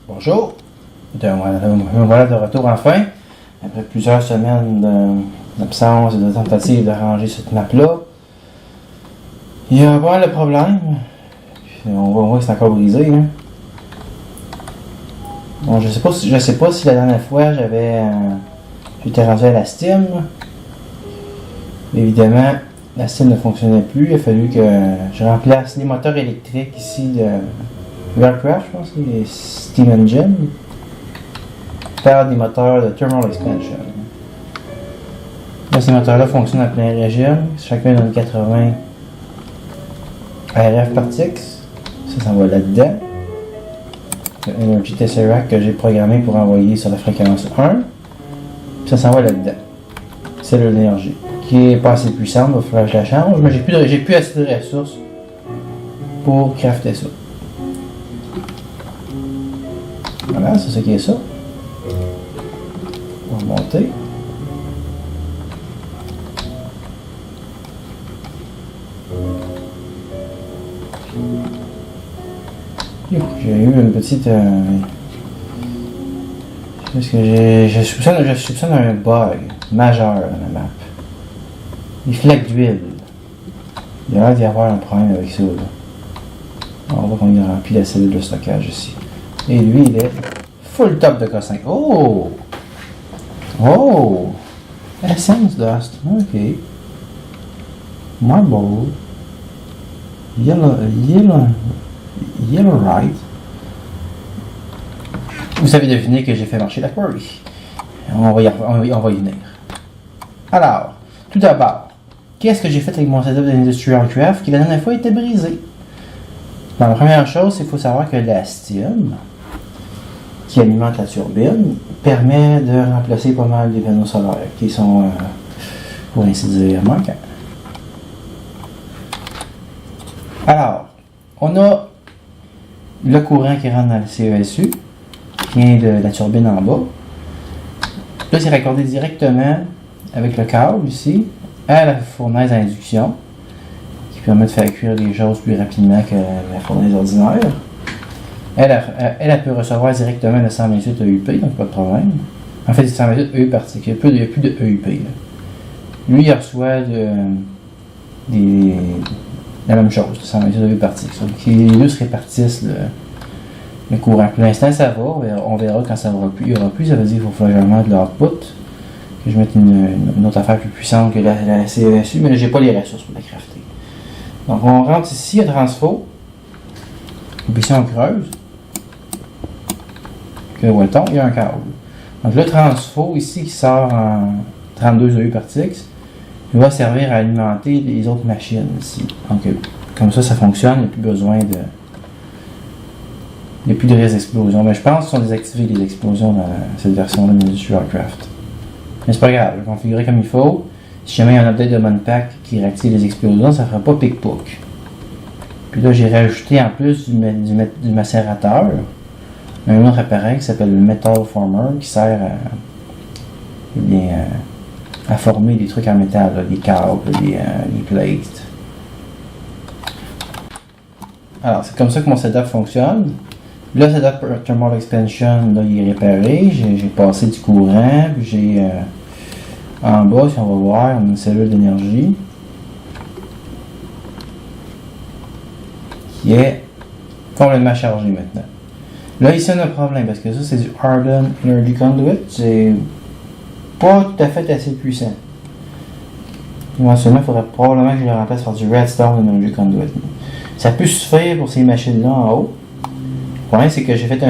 Bonjour, me voilà de retour enfin, après plusieurs semaines d'absence et de tentatives de ranger cette map-là. Il y a pas mal de problèmes, on voit que c'est encore brisé. Hein. Bon, je sais pas si la dernière fois j'étais rendu à la Steam. Évidemment, la Steam ne fonctionnait plus, il a fallu que je remplace les moteurs électriques ici de Warcraft, je pense, les Steam Engine, par des moteurs de Thermal Expansion. Là, ces moteurs-là fonctionnent à plein régime, chacun donne 80 RF par tix, ça va là-dedans. Le Energy Tesseract que j'ai programmé pour envoyer sur la fréquence 1, ça s'en va là-dedans. C'est l'énergie, qui est pas assez puissante, il va falloir que je la change, mais j'ai plus assez de ressources pour crafter ça. Voilà, c'est ça qui est ça. On va monter. J'ai eu une petite... parce que je soupçonne un bug majeur dans la map. Les flecs d'huile. Il y a l'air d'y avoir un problème avec ça. Là. On voit qu'on y a rempli la cellule de stockage ici. Et lui, il est full top de K5. Oh! Oh! Essence Dust. Ok. Marble. Yellowite. Vous avez deviné que j'ai fait marcher la query. On va y venir. Alors, tout d'abord, qu'est-ce que j'ai fait avec mon setup d'Industrial Craft qui la dernière fois était brisé? Bon, la première chose, il faut savoir que la Steam, qui alimente la turbine, permet de remplacer pas mal des panneaux solaires qui sont, pour ainsi dire, manquants. Alors, on a le courant qui rentre dans le CESU, qui vient de la turbine en bas. Là, c'est raccordé directement avec le câble ici à la fournaise à induction, qui permet de faire cuire les choses plus rapidement que la fournaise ordinaire. Elle peut recevoir directement le 128 EUP, donc pas de problème. En fait, c'est 128 EU particules, il n'y a plus de EUP. Là. Lui, il reçoit la même chose, 128 EU particules. Donc, les deux se répartissent le courant. Pour l'instant, ça va. On verra quand ça il y aura plus. Ça veut dire qu'il faut faire vraiment de l'output. Que je mette une autre affaire plus puissante que la CESU, mais là, j'ai pas les ressources pour la crafter. Donc, on rentre ici à transfo. Puis ici, on creuse. Que voit-on? Il y a un câble. Donc, le transfo ici qui sort en 32 EU par tix, il va servir à alimenter les autres machines ici. Donc, comme ça fonctionne. Il n'y a plus besoin de. Il n'y a plus de risque d'explosion. Mais je pense qu'ils sont désactivés les explosions dans cette version-là de Industrial Craft. Mais c'est pas grave, je vais configurer comme il faut. Si jamais il y a un update de Modpack qui réactive les explosions, ça ne fera pas pick-poke. Puis là, j'ai rajouté en plus du macérateur un autre appareil qui s'appelle le Metal Former qui sert à former des trucs en métal, là, des câbles, des plates. Alors, c'est comme ça que mon setup fonctionne. Le setup Thermal Expansion, là, il est réparé. J'ai passé du courant. Puis j'ai en bas, si on va voir, on a une cellule d'énergie qui est complètement chargée maintenant. Là, ici, on a un problème parce que ça, c'est du Arden Energy Conduit. C'est pas tout à fait assez puissant. Éventuellement, il faudrait probablement que je le remplace par du Redstone Energy Conduit. Ça peut suffire pour ces machines-là en haut. Le problème, c'est que j'ai fait tout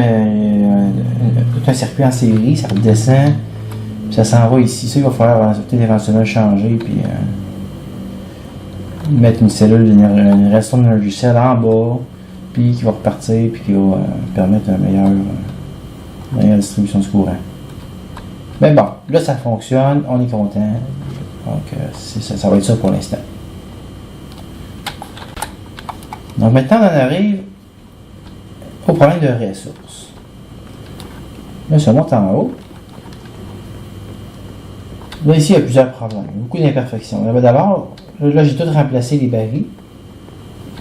un circuit en série, ça redescend, puis ça s'en va ici. Ça, il va falloir peut-être éventuellement changer, puis mettre une cellule une Redstone Energy Cell en bas, puis qui va repartir, puis qui va permettre une meilleure distribution du courant. Mais bon, là ça fonctionne, on est content. Donc ça va être ça pour l'instant. Donc maintenant on en arrive au problème de ressources. Là ça monte en haut. Là ici il y a plusieurs problèmes, beaucoup d'imperfections. D'abord, là j'ai tout remplacé les barils.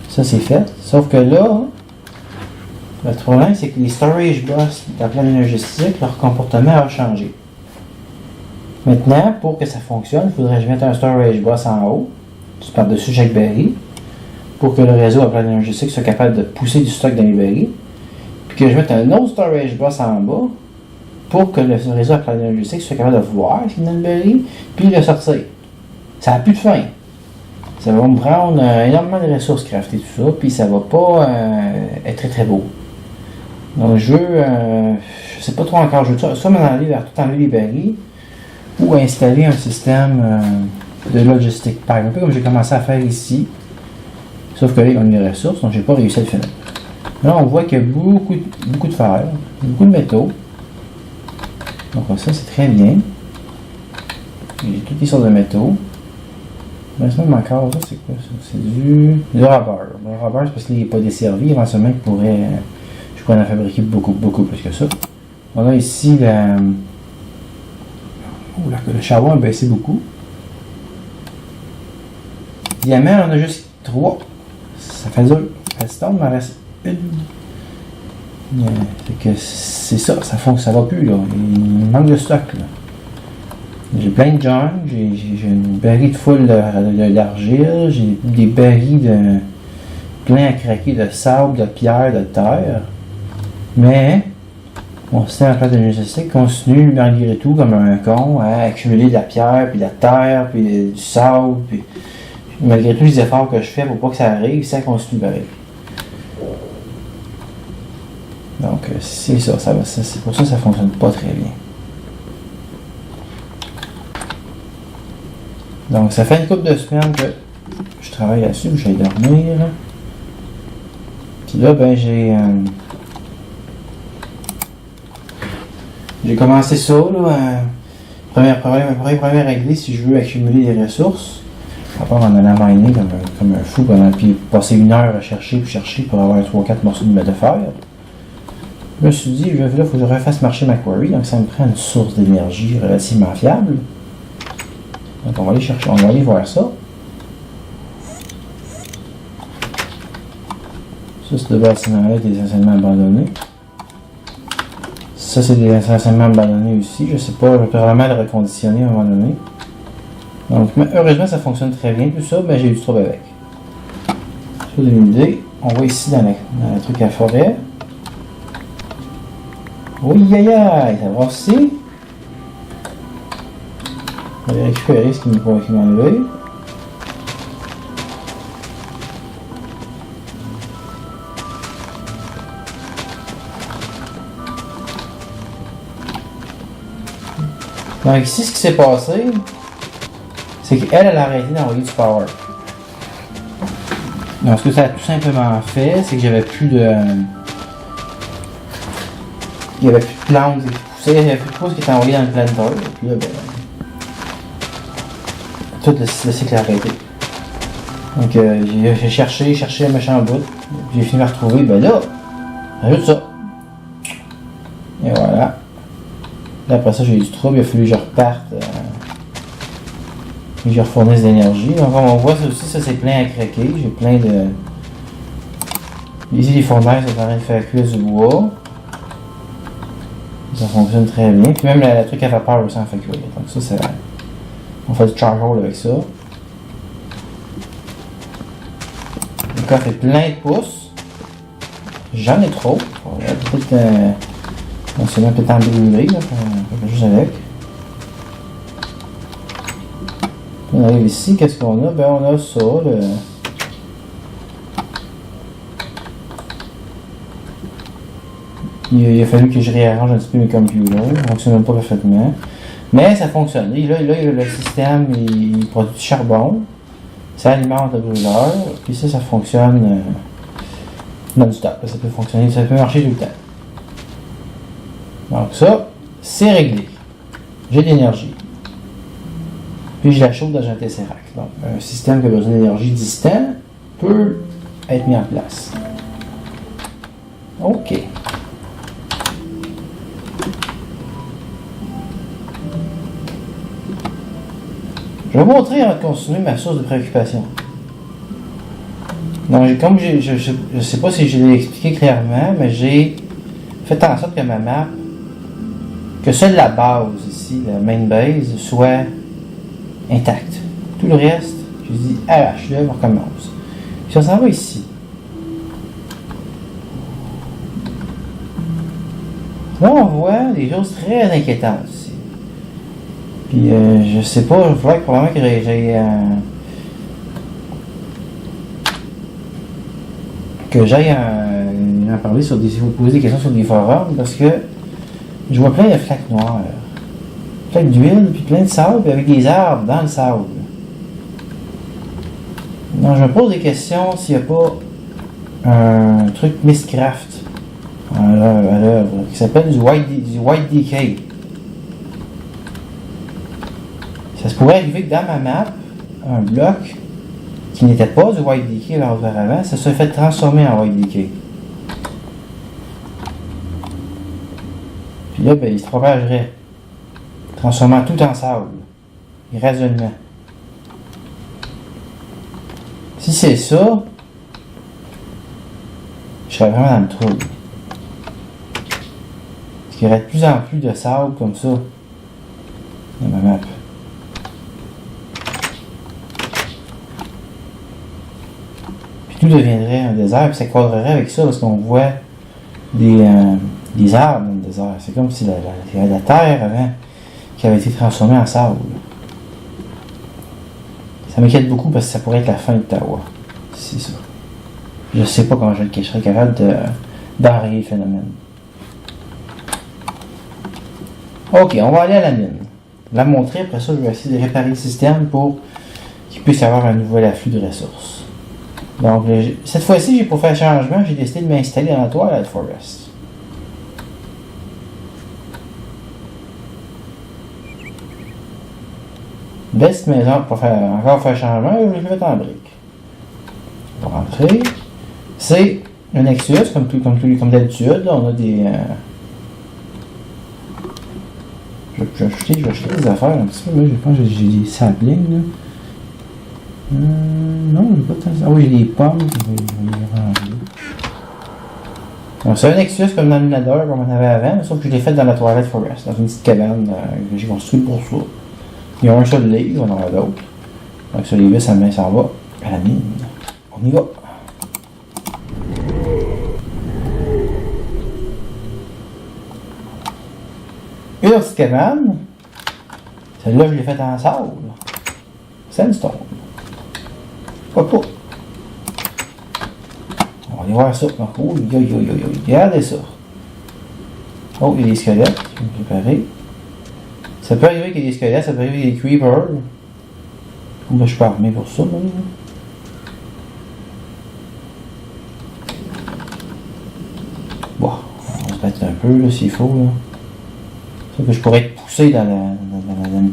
Ça c'est fait. Sauf que là, Le problème, c'est que les storage bus de la plaque énergétique, leur comportement a changé. Maintenant, pour que ça fonctionne, il faudrait que je mette un storage bus en haut, par-dessus chaque baril, pour que le réseau à plaque énergétique soit capable de pousser du stock dans les barils, puis que je mette un autre storage bus en bas, pour que le réseau à plaque énergétique soit capable de voir ce qu'il y a dans le baril, puis le sortir. Ça n'a plus de fin. Ça va me prendre énormément de ressources crafter tout ça, puis ça va pas être très très beau. Donc je veux, je sais pas trop encore, je veux soit m'en aller vers tout enlever les barils, ou installer un système de logistique pipe, un peu comme j'ai commencé à faire ici. Sauf que là, ils ont des ressources, donc j'ai pas réussi à le finir. Là, on voit qu'il y a beaucoup de fer, beaucoup de métaux. Donc ça, c'est très bien. J'ai toutes les sortes de métaux. Mais ça, encore, ça, c'est quoi ça? C'est du rubber. Le rubber, c'est parce qu'il n'est pas desservi. Éventuellement, je pourrais en fabriquer beaucoup plus que ça. On a ici le charbon a baissé beaucoup. Diamant, on a juste 3. Ça fait dur. Redstone, il m'en reste une. C'est ça, ça va plus là. Il manque de stock là. J'ai plein de junk, j'ai une baril de full d'argile, j'ai des barils plein à craquer de sable, de pierre, de terre. Mais mon système à place de logistique continue malgré tout comme un con à accumuler de la pierre, puis de la terre, puis du sable, puis malgré tous les efforts que je fais pour pas que ça arrive, ça continue pareil. Donc c'est ça, c'est pour ça que ça fonctionne pas très bien. Donc ça fait une couple de semaines que je travaille là-dessus, que j'aille dormir. Puis là, ben j'ai commencé ça, là. Première réglée si je veux accumuler des ressources. À part en allant miner comme un fou, puis passer 1 heure à chercher pour avoir 3-4 morceaux de fer. Je me suis dit, là, il faut que je refasse marcher ma quarry, donc ça me prend une source d'énergie relativement fiable. Donc on va aller chercher, on va aller voir ça. Ça, c'est le bâtiment-là des enseignements abandonnés. Ça, c'est des enseignements abandonnés aussi. Je sais pas, je vais probablement le reconditionner à un moment donné. Donc, heureusement, ça fonctionne très bien. Tout ça, ben, j'ai eu du trouble avec. Ça, vous avez une idée. On va ici dans le truc à la forêt. Oui, aïe, aïe, ça va aussi. Je vais récupérer ce qui m'a enlevé. Donc ici, ce qui s'est passé, c'est qu'elle a arrêté d'envoyer du power. Donc ce que ça a tout simplement fait, c'est que j'avais plus de... Il n'y avait plus de plantes qui poussaient, il n'y avait plus de choses qui étaient envoyées dans le planter. Et puis là, ben... tout le cycle a arrêté. Donc j'ai cherché un méchant bout. J'ai fini par retrouver, ben là, rajoute ça. Et voilà. Là, après ça, j'ai eu du trouble, il a fallu que je reparte. Et que je refournisse de l'énergie. Donc comme on voit, ça aussi, ça c'est plein à craquer. J'ai plein de... Ici, les fournaises sont en train de faire cuire du bois. Ça fonctionne très bien. Puis même le truc à vapeur aussi en fait cuire. Donc ça, c'est... On fait du charcoal avec ça. Le coffre est plein de pouces. J'en ai trop. Peut-être on peut-être en brûler, là, on fait juste avec. On arrive ici, qu'est-ce qu'on a? Ben on a ça, il a fallu que je réarrange un petit peu mes computers, ça ne fonctionne pas parfaitement. Mais ça fonctionne. Là, le système, il produit du charbon, ça alimente le brûleur, puis ça fonctionne non-stop. Ça peut fonctionner, ça peut marcher tout le temps. Donc ça, c'est réglé. J'ai de l'énergie. Puis je la chauffe dans un tesseract. Donc un système qui a besoin d'énergie distant peut être mis en place. OK. Je vais vous montrer avant de continuer ma source de préoccupation. Donc, comme je sais pas si je l'ai expliqué clairement, mais j'ai fait en sorte que ma map, que seule la base ici, la main base, soit intacte. Tout le reste, je dis arrache-le, on recommence. Puis on s'en va ici. Là, on voit des choses très inquiétantes ici. Puis, je sais pas, il faudrait probablement que j'aille en parler sur des. Vous poser des questions sur des forums parce que je vois plein de flaques noires. Plein d'huile, puis plein de sable, puis avec des arbres dans le sable. Donc, je me pose des questions s'il n'y a pas un truc Mistcraft à l'œuvre qui s'appelle du White Decay. Ça se pourrait arriver que dans ma map, un bloc qui n'était pas du White Decay auparavant, ça se fait transformer en White Decay. Puis là, ben, il se propagerait, transformant tout en sable, graduellement. Si c'est ça, je serais vraiment dans le trouble. Parce qu'il y aurait de plus en plus de sable comme ça dans ma map. Puis tout deviendrait un désert, puis ça quadrerait avec ça parce qu'on voit des arbres dans le désert. C'est comme si il y avait la terre avant qui avait été transformée en sable. Ça m'inquiète beaucoup parce que ça pourrait être la fin de Tawa. C'est ça. Je sais pas comment je serais capable d'enrayer le phénomène. Ok, on va aller à la mine. La montrer, après ça je vais essayer de réparer le système pour qu'il puisse y avoir un nouvel afflux de ressources. Donc cette fois-ci, pour faire un changement, j'ai décidé de m'installer dans la Twilight Forest. Belle maison pour encore faire changement, je vais mettre en brique. On va rentrer. C'est un Nexus, comme d'habitude. On a des. Je vais acheter des affaires un petit peu. Là, je pense que j'ai des saplings. Là. Non, j'ai pas tant. Ah oui, j'ai des pommes. Donc, c'est un Nexus comme dans le Nether, comme on avait avant, sauf que je l'ai fait dans la Twilight Forest, dans une petite cabane que j'ai construite pour ça. Il y a un seul livre, on en a d'autres. Donc ce livre, ça s'en va à la mine. On y va. Une autre petite cabane. Celle-là, je l'ai faite en sable. Sandstone. Pas. On va aller voir ça. Oh, regardez ça. Oh, il y a des squelettes. Je vais me préparer. Ça peut arriver qu'il y ait des squelettes, ça peut arriver qu'il y ait des creepers. Là, je suis pas armé pour ça. Là. Bon, on va se battre un peu là, s'il faut. Là. Ça que je pourrais être poussé dans la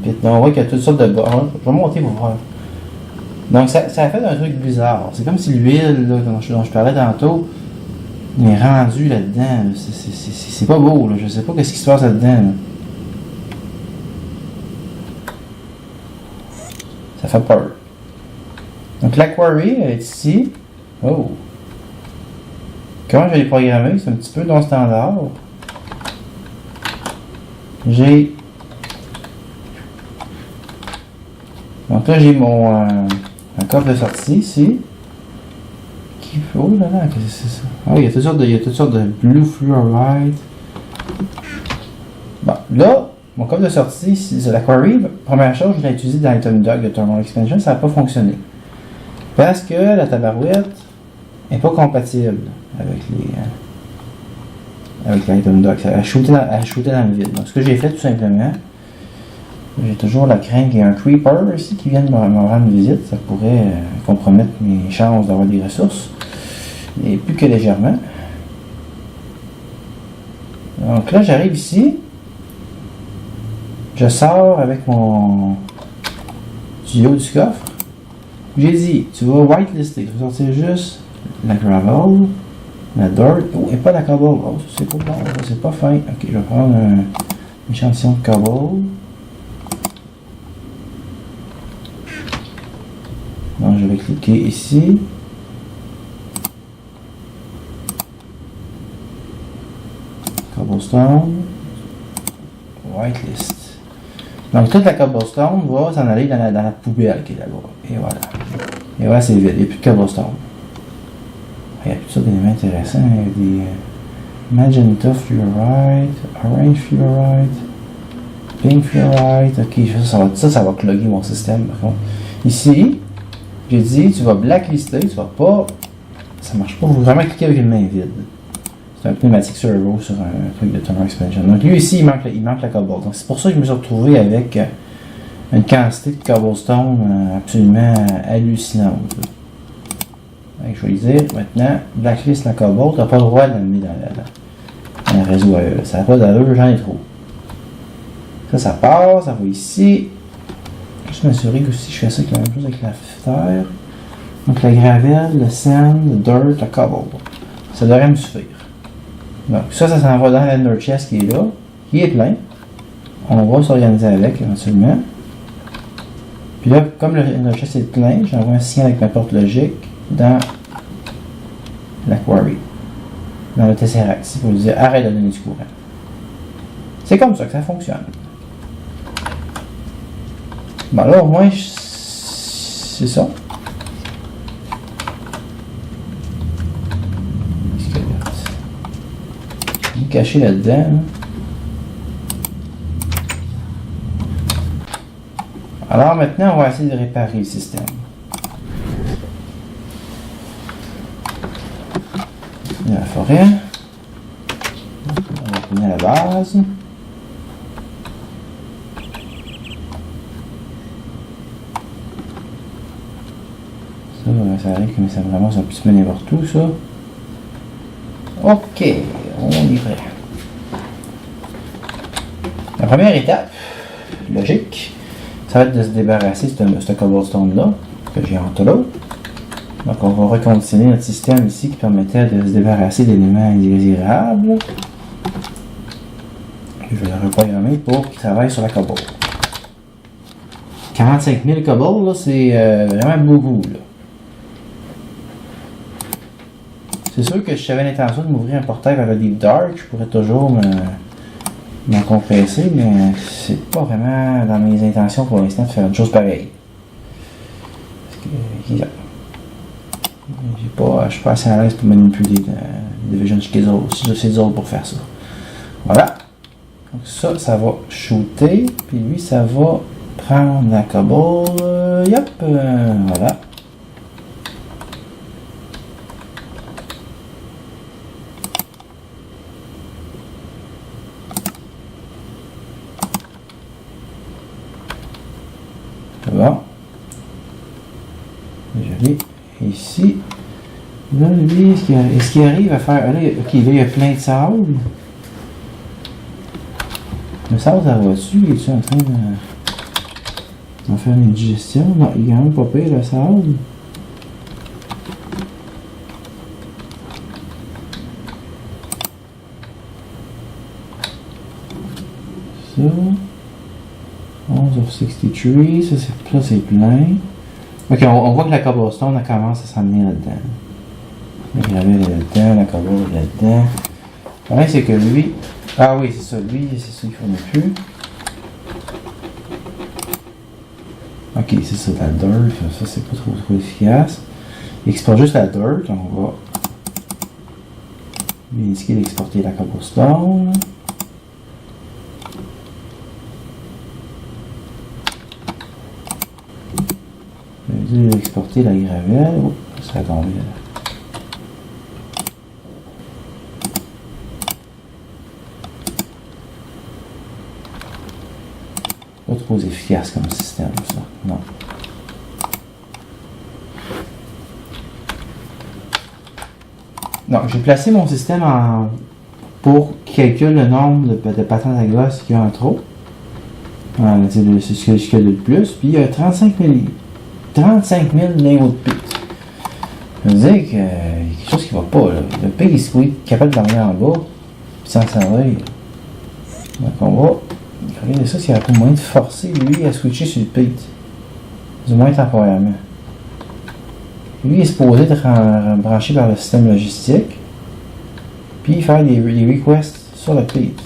pit. Donc, on voit qu'il y a toutes sortes de bords. Je vais monter pour voir. Donc, ça a fait un truc bizarre. C'est comme si l'huile dont je parlais tantôt est rendue là-dedans. C'est pas beau. Là. Je sais pas ce qui se passe là-dedans. Là. Ça fait peur. Donc la query est ici. Oh. Comment je vais les programmer? C'est un petit peu dans le standard. J'ai. Donc là j'ai mon un coffre de sortie ici. Oh là là, qu'est-ce que c'est ça? Ah, il y a toutes sortes de blue fluorite. Bon, là. Mon code de sortie, c'est la query. Première chose, je l'ai utilisé dans l'item doc de Thermal Expansion, ça n'a pas fonctionné. Parce que la tabarouette n'est pas compatible avec l'item doc. Elle a shooté dans le vide. Donc, ce que j'ai fait tout simplement, j'ai toujours la crainte qu'il y ait un creeper ici qui vienne me rendre visite. Ça pourrait compromettre mes chances d'avoir des ressources. Et plus que légèrement. Donc là, j'arrive ici. Je sors avec mon tuyau du coffre. J'ai dit, tu vas whitelister. Tu vas sortir juste la gravel, la dirt. Oh, et pas la cobble. Oh, c'est pas bon, c'est pas fin. Ok, je vais prendre un échantillon de cobble. Donc, je vais cliquer ici. cobblestone. Whitelist. Donc toute la cobblestone va s'en aller dans la poubelle qui est là-bas. Et voilà. Et voilà, c'est vide. Il n'y a plus de cobblestone. Il y a tout ça d'éléments intéressants. Il y a des magenta fluorite, orange fluorite, pink fluorite. Ok, ça va cloguer mon système par contre. Ici, j'ai dit, tu vas blacklister, tu vas pas. Ça marche pas, il faut vraiment cliquer avec une main vide. C'est un pneumatique servo sur un truc de Tunnel Expansion. Donc lui ici, il manque la cobble. Donc c'est pour ça que je me suis retrouvé avec une quantité de cobblestone absolument hallucinante. Donc, je vais lui dire maintenant, blacklist la cobble, tu n'as pas le droit de la mettre dans le réseau AE. Ça n'a pas d'allure, j'en ai trop. Ça part, ça va ici. Juste m'assurer que aussi je fais ça avec la même chose avec la terre. Donc la gravelle, le sand, le dirt, la cobble. Ça devrait me suffire. Donc ça s'en va dans l'ender chest qui est là, qui est plein. On va s'organiser avec éventuellement. Puis là, comme le ender chest est plein, j'envoie un signal avec ma porte logique dans la quarry. Dans le tesseract, ici, pour lui dire arrête de donner du courant. C'est comme ça que ça fonctionne. Bon là au moins, c'est ça. Caché là-dedans. Alors maintenant, on va essayer de réparer le système. Il y a la forêt. On va retourner à la base. Ça arrive que ça vraiment ça puisse mener partout ça. Ok, on est prêt. La première étape, logique, ça va être de se débarrasser de ce cobblestone-là, que j'ai en tableau. Donc on va reconditionner notre système ici qui permettait de se débarrasser d'éléments indésirables. Je vais le reprogrammer pour qu'il travaille sur la cobble. 45 000 cobble, là, c'est vraiment beaucoup. Là. C'est sûr que si j'avais l'intention de m'ouvrir un portail vers le Deep Dark, je pourrais toujours m'en compresser, mais c'est pas vraiment dans mes intentions pour l'instant de faire une chose pareille. Parce que, je suis pas assez à l'aise pour manipuler Division Schedule. C'est dur pour faire ça. Voilà. Donc ça va shooter, puis lui, ça va prendre la cobble. Yep, voilà. Bon. Je l'ai ici. Là, lui, est-ce qu'il arrive à faire. Là, ok, là, il y a plein de sable. Le sable, ça va dessus. Il est en train d'en faire une digestion? Non, il est quand même pas pire, le sable. Ça. 11 of 63, ça c'est plein. Ok, on voit que la cobblestone commence à s'amener là-dedans. La gravelle est là-dedans, la cobble est là-dedans. Le problème c'est que lui. Ah oui, c'est ça, lui, c'est ça qu'il fournit plus. Ok, c'est ça, la dirt, ça c'est pas trop efficace. Il exporte juste la dirt, on va lui indiquer d'exporter la cobblestone. Exporter la gravelle. Oh, ça va tomber là. Pas trop efficace comme système, ça. Non. Donc, j'ai placé mon système pour qu'il calcule le nombre de patentes à glace qu'il y a en trop. C'est ce qu'il y a de plus. Puis il y a 35 000 niveaux de pit. Ça veut dire qu'il y a quelque chose qui va pas. Là. Le pit il est capable d'arriver en bas, puis sans s'enlever. Donc on va regarder ça s'il y a un moyen de forcer lui à switcher sur le pit. Du moins temporairement. Lui il est supposé être branché par le système logistique. Puis faire des requests sur le pit.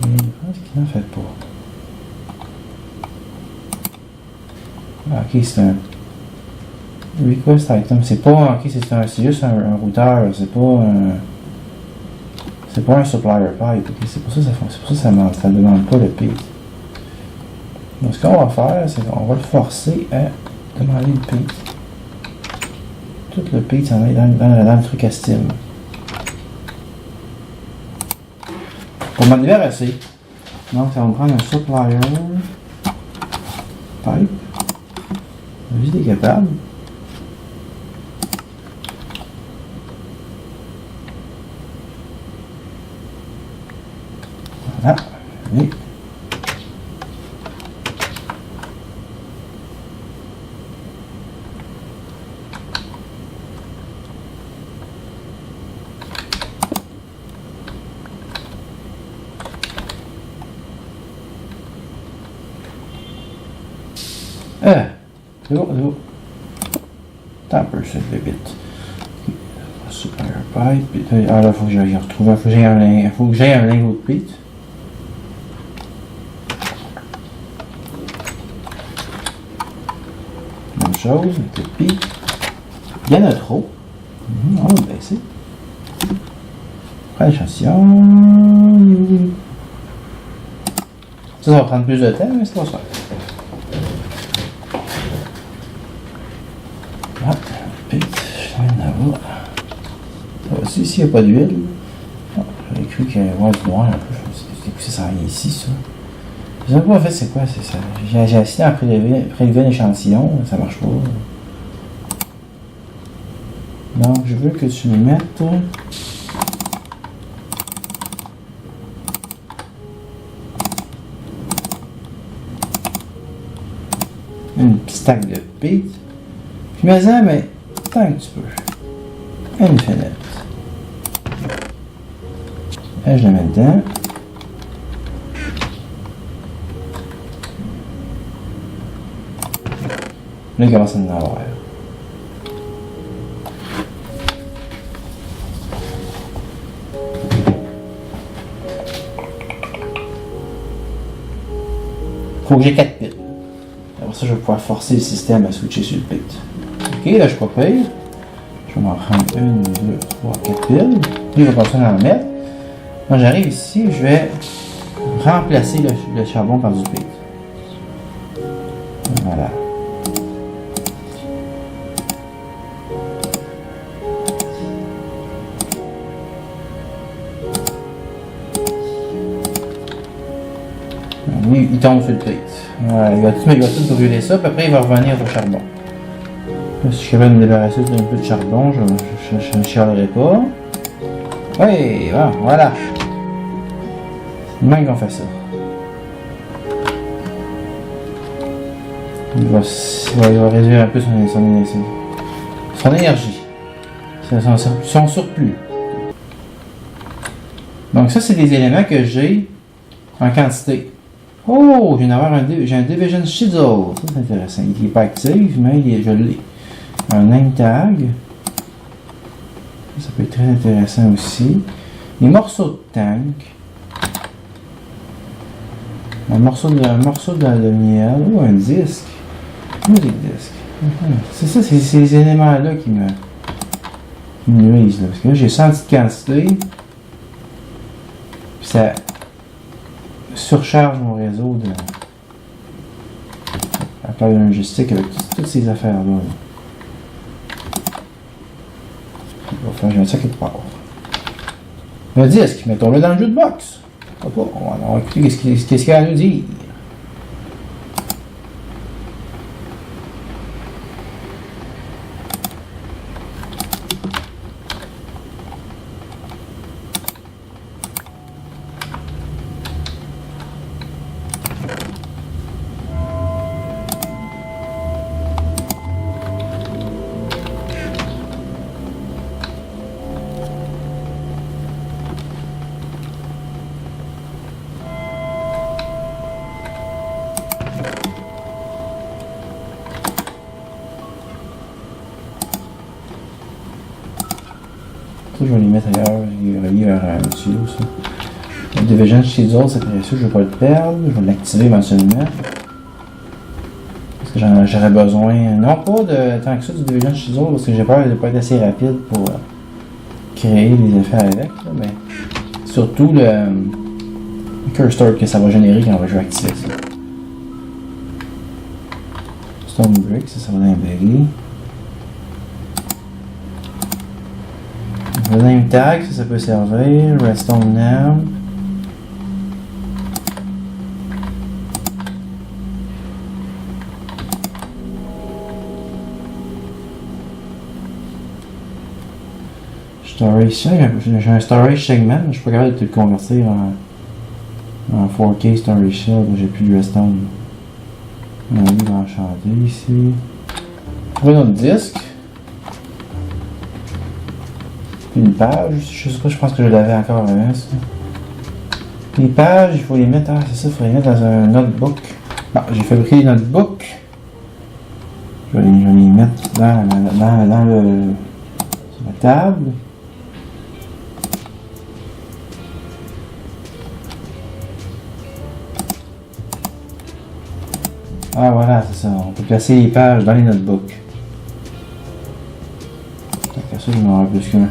Mais je pense qu'il n'en fait pas. Ah, ok, c'est un request item. C'est pas. Ok, c'est juste un routeur. C'est pas un. C'est pas un supplier pipe. Okay, c'est pour ça que ça ne demande pas le pit. Donc ce qu'on va faire, c'est qu'on va le forcer à demander le pit. Tout le pit, ça va être dans le truc à Steam. Pour m'en débarrasser. Donc ça va me prendre un supplier pipe. Lui, il est capable. Voilà. Et c'est bon. Attends un peu, c'est le bit. Supplier pipe. Ah là, faut que j'aille retrouver. Faut que j'aille un lingot de pit. Même chose, avec le pit. Il y en a trop. On va baisser. Après l'échantillon. Ça va prendre plus de temps, mais ça va se faire. Ah, pit, je l'emmène là-bas. Ici, il n'y a pas d'huile. J'avais cru qu'il y avait du noir un peu. Ça sert à rien ici, ça. Je sais pas en fait c'est quoi, c'est ça. J'ai essayé à prélever un échantillon, ça marche pas. Donc je veux que tu me mettes une petite stack de pit. Puis mets-en, mais tant que tu peux. Une fenêtre. Là, je la mets dedans. Là, il commence à en avoir. Faut que j'ai 4 piles. Après ça, je vais pouvoir forcer le système à switcher sur le pit. Ok, là, je suis pas pire. Je vais m'en prendre 1, 2, 3, 4 piles. Puis, je vais continuer à en mettre. Quand j'arrive ici, je vais remplacer le charbon par du pit. Voilà. Lui, il tombe sur le plate. Voilà, il va tout brûler ça, puis après il va revenir au charbon. Là, si je suis capable de me débarrasser d'un peu de charbon, je ne chialerai pas. Oui, bon, voilà. C'est même qu'on fait ça. Il va réduire un peu son énergie. Son surplus. Donc ça, c'est des éléments que j'ai en quantité. Oh, j'ai un Division Shizzle. Ça, c'est intéressant. Il n'est pas actif, mais je l'ai. Un name tag. Ça peut être très intéressant aussi. Des morceaux de tank. Un morceau de miel. Ou un disque. Des disques. C'est ça, c'est ces éléments-là qui me nuisent. Parce que là, j'ai 100 petites quantités. Puis ça surcharge mon réseau de la logistique avec toutes ces affaires-là. Enfin, j'ai un sac quelque part. Le disque, mettons-le dans le jukebox. On va écouter qu'est-ce qu'il y a à nous dire. je vais les mettre ailleurs. Je vais relier vers un tuyau, ça. Le Division Shield, c'est précieux, je ne vais pas le perdre. Je vais l'activer éventuellement. Parce que j'aurais besoin, non pas de tant que ça du Division Shield, parce que j'ai peur de ne pas être assez rapide pour créer les effets avec. Là, mais surtout le Curse Storm que ça va générer quand je vais activer ça. Stone Brick, ça va l'imbriquer. Le name tag, ça peut servir. Redstone Lamp. Storage, j'ai un storage segment, je suis pas capable de tout le convertir en 4K storage shell, j'ai plus de redstone. On a mis enchanté ici. Trouver notre disque. Une page, je sais pas, je pense que je l'avais encore avant ça. Les pages, il faut les mettre, c'est ça, il faut les mettre dans un notebook. Bon, j'ai fabriqué des notebooks. Je vais les mettre sur la table. Ah voilà, c'est ça, on peut placer les pages dans les notebooks. Tant qu'à ça, je m'en ai plus qu'un.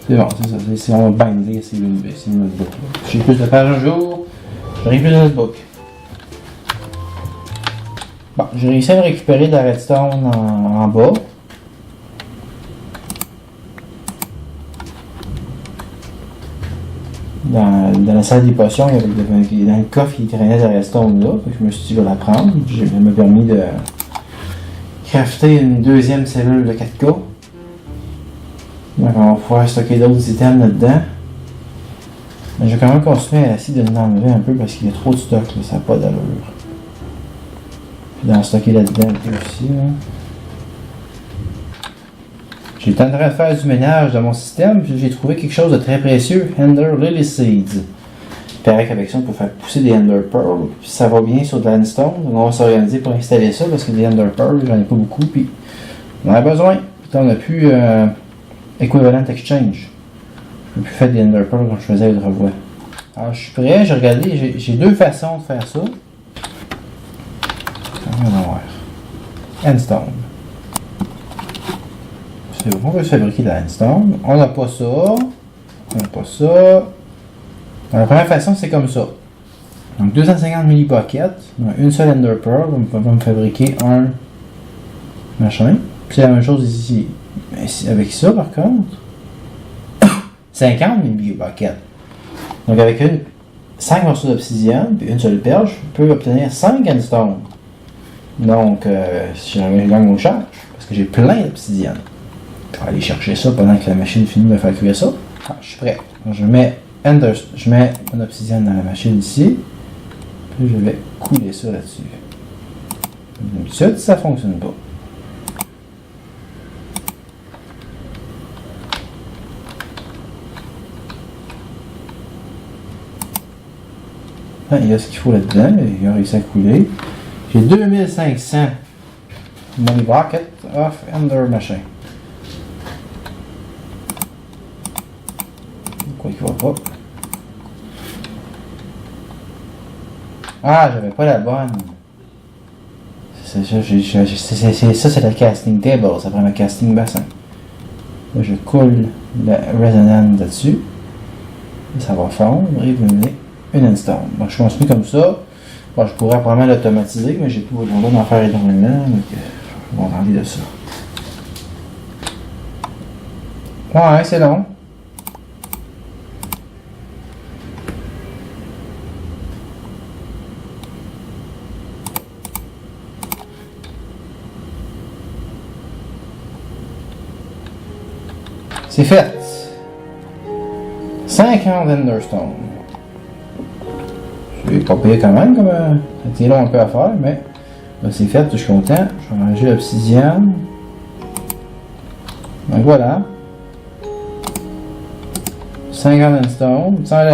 C'est bon, c'est ça, c'est on va binder ces notebooks. J'ai plus de pages un jour, j'aurai plus de notebooks. Bon, j'ai réussi à récupérer de la redstone en bas. Dans la salle des potions, dans le coffre, il traînait de la redstone là. Je me suis dit, je vais la prendre. Ça m'a permis de crafter une deuxième cellule de 4K. Donc, on va pouvoir stocker d'autres items là-dedans. Mais je vais quand même continuer à essayer de l'enlever un peu parce qu'il y a trop de stock, là, ça n'a pas d'allure. Puis d'en stocker là-dedans aussi. Là. J'étais en train de faire du ménage dans mon système, puis j'ai trouvé quelque chose de très précieux, Ender Lily Seeds. Il paraît qu'avec ça, on peut faire pousser des Ender Pearl, puis ça va bien sur de la Landstone. Donc on va s'organiser pour installer ça, parce que des Ender Pearl, j'en ai pas beaucoup, puis on en a besoin. Puis on n'a plus Equivalent Exchange. Je ne peux plus faire des Ender Pearl quand je faisais autrefois. Alors je suis prêt, j'ai regardé, j'ai deux façons de faire ça. On va voir. Endstone. On peut fabriquer de la Endstone. On n'a pas ça. On n'a pas ça. Donc, la première façon, c'est comme ça. Donc 250 millipockets. Une seule Ender Pearl. On va me fabriquer un machin. Puis c'est la même chose ici. Avec ça, par contre. 50 millipockets. Donc avec 5 morceaux d'obsidienne et une seule perle, je peux obtenir 5 Endstone. Donc, si je gagne mon charge, parce que j'ai plein d'obsidienne. Je vais aller chercher ça pendant que la machine finit de faire cuire ça. Ah, je suis prêt. Donc, je mets mon obsidienne dans la machine ici. Puis je vais couler ça là-dessus. D'habitude, ça ne fonctionne pas. Ah, il y a ce qu'il faut là-dedans. Il a réussi à couler. J'ai 2500 money bucket of Ender machin. Quoi qu'il va pas. Ah, j'avais pas la bonne. C'est ça, c'est la casting table. Ça prend le casting bassin. Là, je coule la résonance là-dessus. Ça va fondre et vous me donner une Endstone. Donc, je continue comme ça. Bon, je pourrais probablement l'automatiser, mais j'ai plus besoin d'en faire énormément. Donc, je vais parler de ça. Ouais, c'est long. C'est fait. 50 Enderstone. C'est pas payé quand même, comme ça tient long un peu à faire, mais là c'est fait, je suis content. Je vais ranger l'obsidienne. Donc voilà. 50 endstone, sans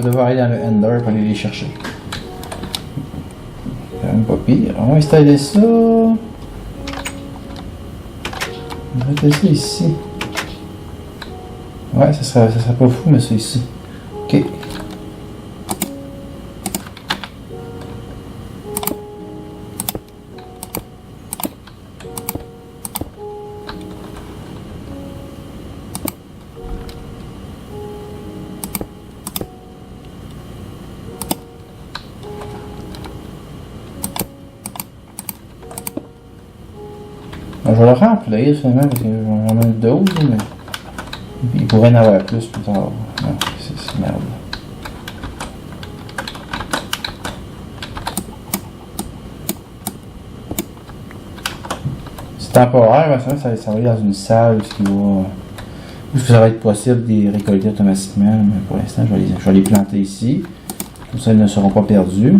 devoir aller dans le ender pour aller les chercher. C'est quand même pas pire. On va installer ça. On va mettre ça ici. Ouais, ça serait pas fou, mais c'est ici. Ok. Je vais le remplir finalement parce que j'en ai 12, mais il pourrait en avoir plus plus tard. Non, c'est merde. C'est temporaire, mais ça va aller dans une salle où ça va être possible de les récolter automatiquement. Mais pour l'instant, je vais les planter ici. Comme ça, ils ne seront pas perdus.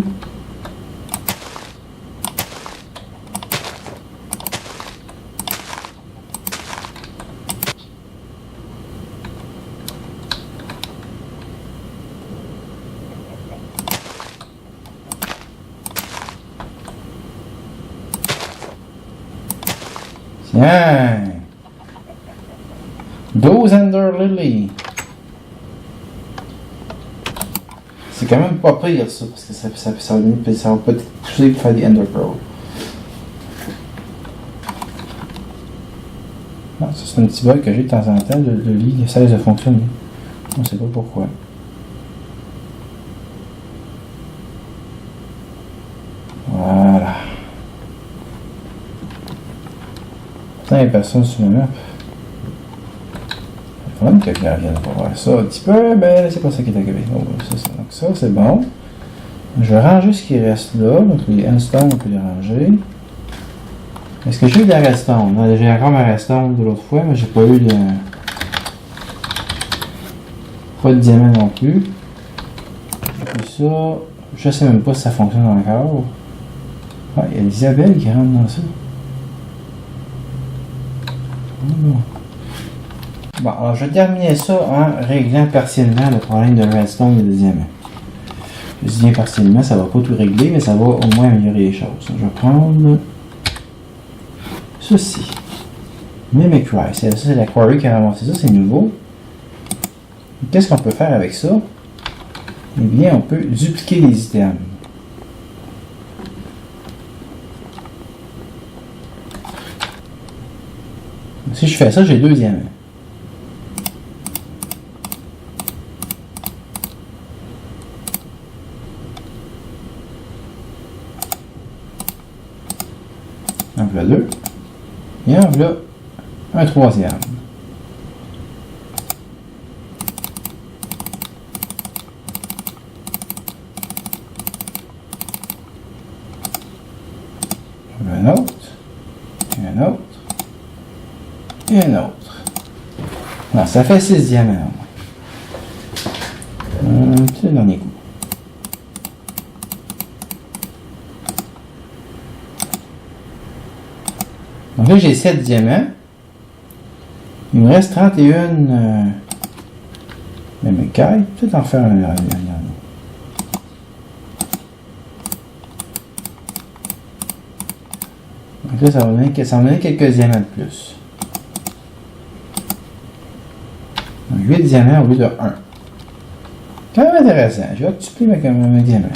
Tiens! 12 Ender Lily. C'est quand même pas pire ça, parce que ça va peut-être pousser pour faire des Ender Pearl. Ah, ça c'est un petit bug que j'ai de temps en temps, le lit cesse de fonctionner. On ne sait pas pourquoi. Voilà. Putain, il n'y a personne sur la map. Il faut même que quelqu'un vienne pour voir ça un petit peu, mais c'est pas ça qui est arrivé. Oh, c'est ça. Donc ça, c'est bon. Je vais ranger ce qui reste là. Donc les endstone, on peut les ranger. Est-ce que j'ai eu des redstone? J'ai encore ma redstone de l'autre fois, mais j'ai pas eu de... Pas de diamant non plus. Et puis ça, je sais même pas si ça fonctionne encore. Ah, il y a des abeilles qui rentrent dans ça. Bon, alors je vais terminer ça en réglant partiellement le problème de redstone et de diamant. Je dis bien partiellement, ça va pas tout régler, mais ça va au moins améliorer les choses. Je vais prendre ceci. Mimicry, ça c'est la quarry qui a ramassé ça, c'est nouveau. Qu'est-ce qu'on peut faire avec ça? Eh bien, on peut dupliquer les items. Si je fais ça, j'ai 2 diamants. En voilà 2. Et en voilà un 3e. Un autre. Et un autre. Et un autre. Non, ça fait 6 diamants. C'est le dernier coup. Donc là, j'ai 7 diamants. Il me reste 31 même caille. Peut-être en faire un dernier. Donc là, ça va me donner quelques diamants de plus. Donc 8 diamants au lieu de 1. Quand même intéressant. Je vais occuper mes diamants.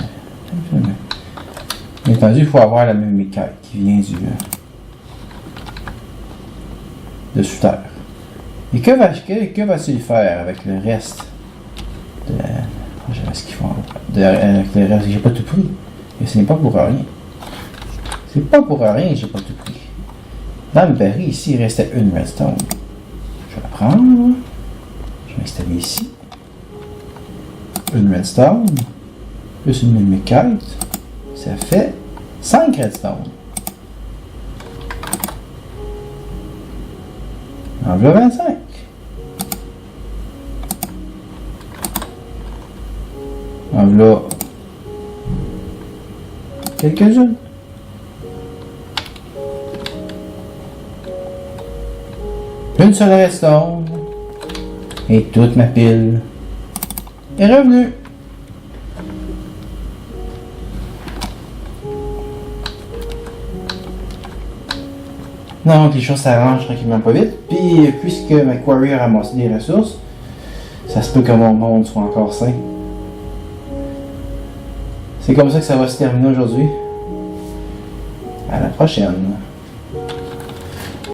Bien entendu, il faut avoir la même écaille qui vient de sous terre. Et que va-t-il faire avec le reste de la... Je sais pas ce qu'ils font. Avec le reste, j'ai pas tout pris. Et ce n'est pas pour rien. C'est pas pour rien que j'ai pas tout pris. Dans le baril, ici, il restait une redstone. Je vais la prendre. Je vais l'installer ici. Une redstone. Plus une mimikite. Ça fait 5 redstone. En voilà 25. En voilà quelques-unes. Une seule redstone. Et toute ma pile est revenue. Donc les choses s'arrangent tranquillement pas vite. Puis puisque ma quarry a ramassé des ressources, ça se peut que mon monde soit encore sain. C'est comme ça que ça va se terminer aujourd'hui. À la prochaine.